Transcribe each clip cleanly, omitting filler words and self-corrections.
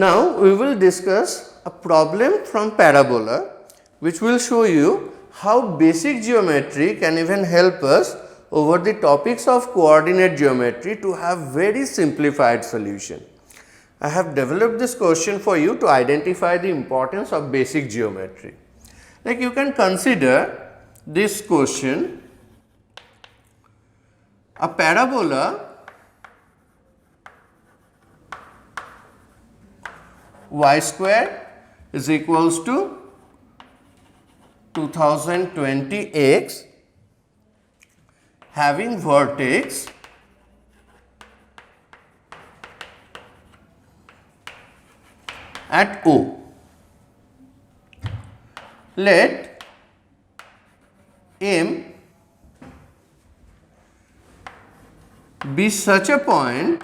Now we will discuss a problem from parabola which will show you how basic geometry can even help us over the topics of coordinate geometry to have very simplified solution. I have developed this question for you to identify the importance of basic geometry. Like you can consider this question, a parabola y square is equals to 2020x having vertex at O. Let M be such a point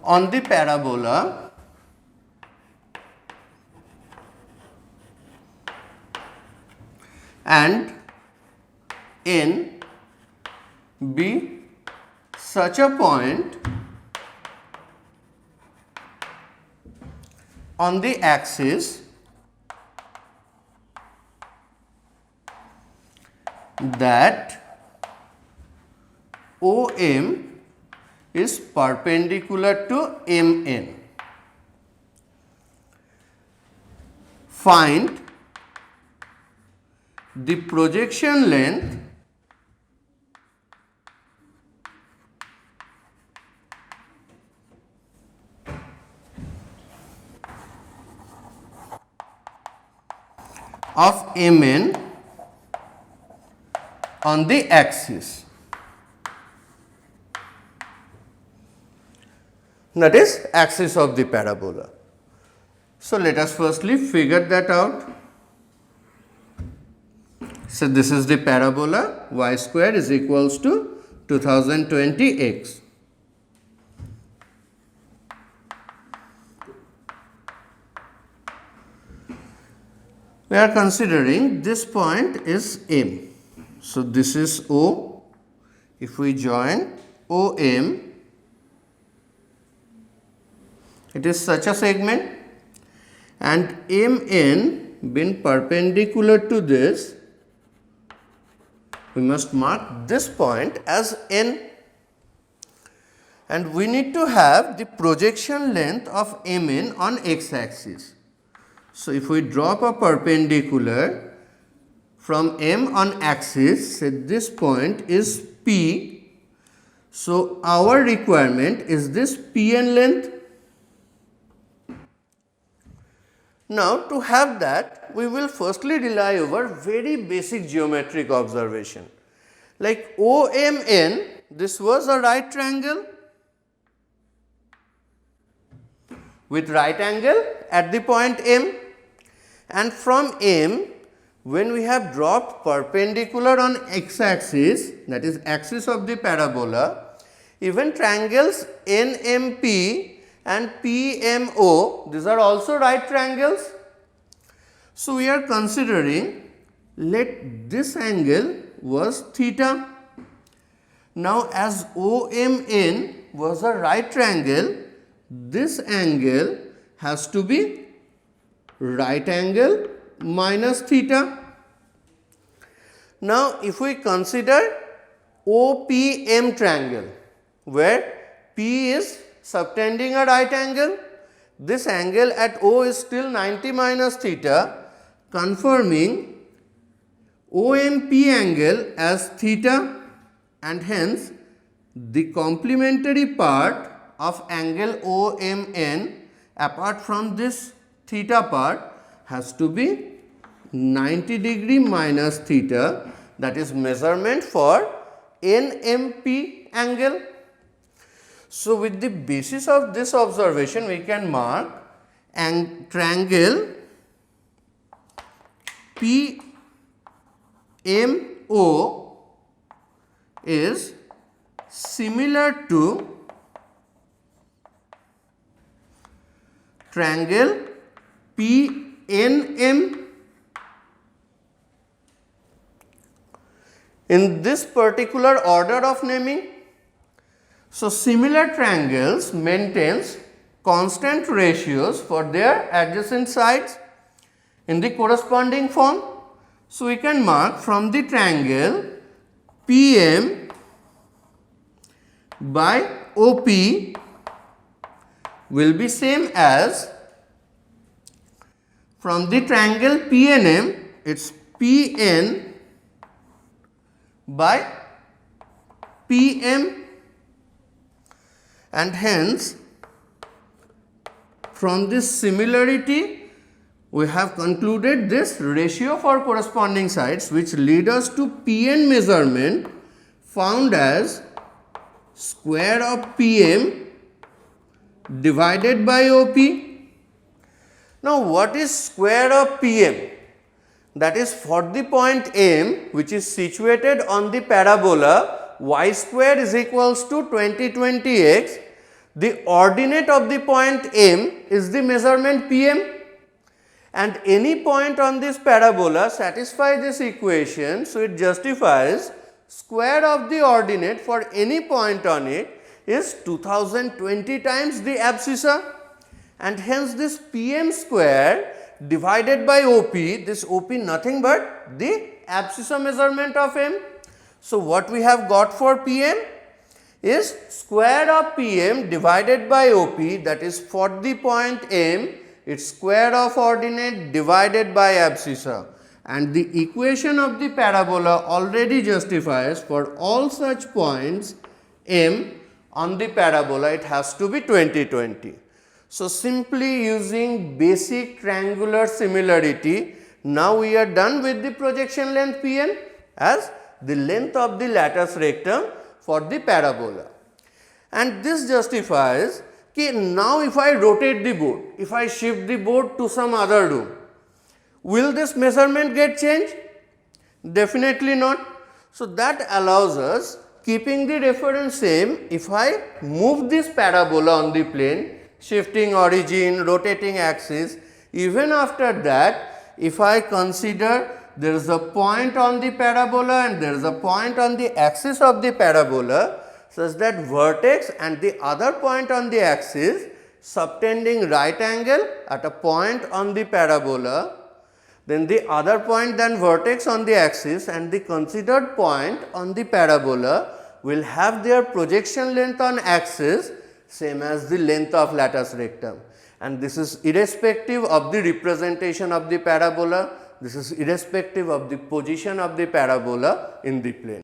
on the parabola and N be such a point on the axis that OM is perpendicular to MN. Find the projection length of Mn on the axis, that is axis of the parabola. So let us firstly figure that out. So this is the parabola, y square is equals to 2020x. We are considering this point is M. So this is O. If we join OM, it is such a segment, and MN being perpendicular to this, we must mark this point as N, and we need to have the projection length of Mn on x axis. So if we drop a perpendicular from M on axis, say this point is P, so our requirement is this Pn length. Now to have that, we will firstly rely over very basic geometric observation. Like OMN, this was a right triangle with right angle at the point M, and from M, when we have dropped perpendicular on x axis, that is axis of the parabola, even triangles NMP and PMO, these are also right triangles. So we are considering, let this angle was theta. Now as OMN was a right triangle, this angle has to be right angle minus theta. Now if we consider OPM triangle, where P is subtending a right angle, this angle at O is still 90 minus theta, confirming OMP angle as theta, and hence the complementary part of angle OMN apart from this theta part has to be 90 degree minus theta, that is measurement for NMP angle. So with the basis of this observation, we can mark triangle PMO is similar to triangle PNM. in this particular order of naming. So, similar triangles maintains constant ratios for their adjacent sides in the corresponding form. So, we can mark from the triangle PM by OP will be same as from the triangle PNM, it's PN by PM, and hence from this similarity we have concluded this ratio for corresponding sides, which lead us to PN measurement found as square of PM divided by OP. Now, what is square of PM? That is for the point M, which is situated on the parabola y square is equals to 2020x. The ordinate of the point M is the measurement PM, and any point on this parabola satisfies this equation. So, it justifies square of the ordinate for any point on it is 2020 times the abscissa, and hence this PM square divided by OP, this OP nothing but the abscissa measurement of M. So, what we have got for PM is square of PM divided by OP, that is for the point M, its square of ordinate divided by abscissa, and the equation of the parabola already justifies for all such points M on the parabola it has to be 2020. So, simply using basic triangular similarity, now we are done with the projection length Pn as the length of the lattice rectum for the parabola. And this justifies कि now if I rotate the board, if I shift the board to some other room, will this measurement get changed? Definitely not. So, that allows us, keeping the reference same, if I move this parabola on the plane, shifting origin, rotating axis, even after that, if I consider there is a point on the parabola and there is a point on the axis of the parabola, such that vertex and the other point on the axis subtending right angle at a point on the parabola, then the other point then vertex on the axis and the considered point on the parabola will have their projection length on axis same as the length of lattice rectum, and this is irrespective of the representation of the parabola, this is irrespective of the position of the parabola in the plane.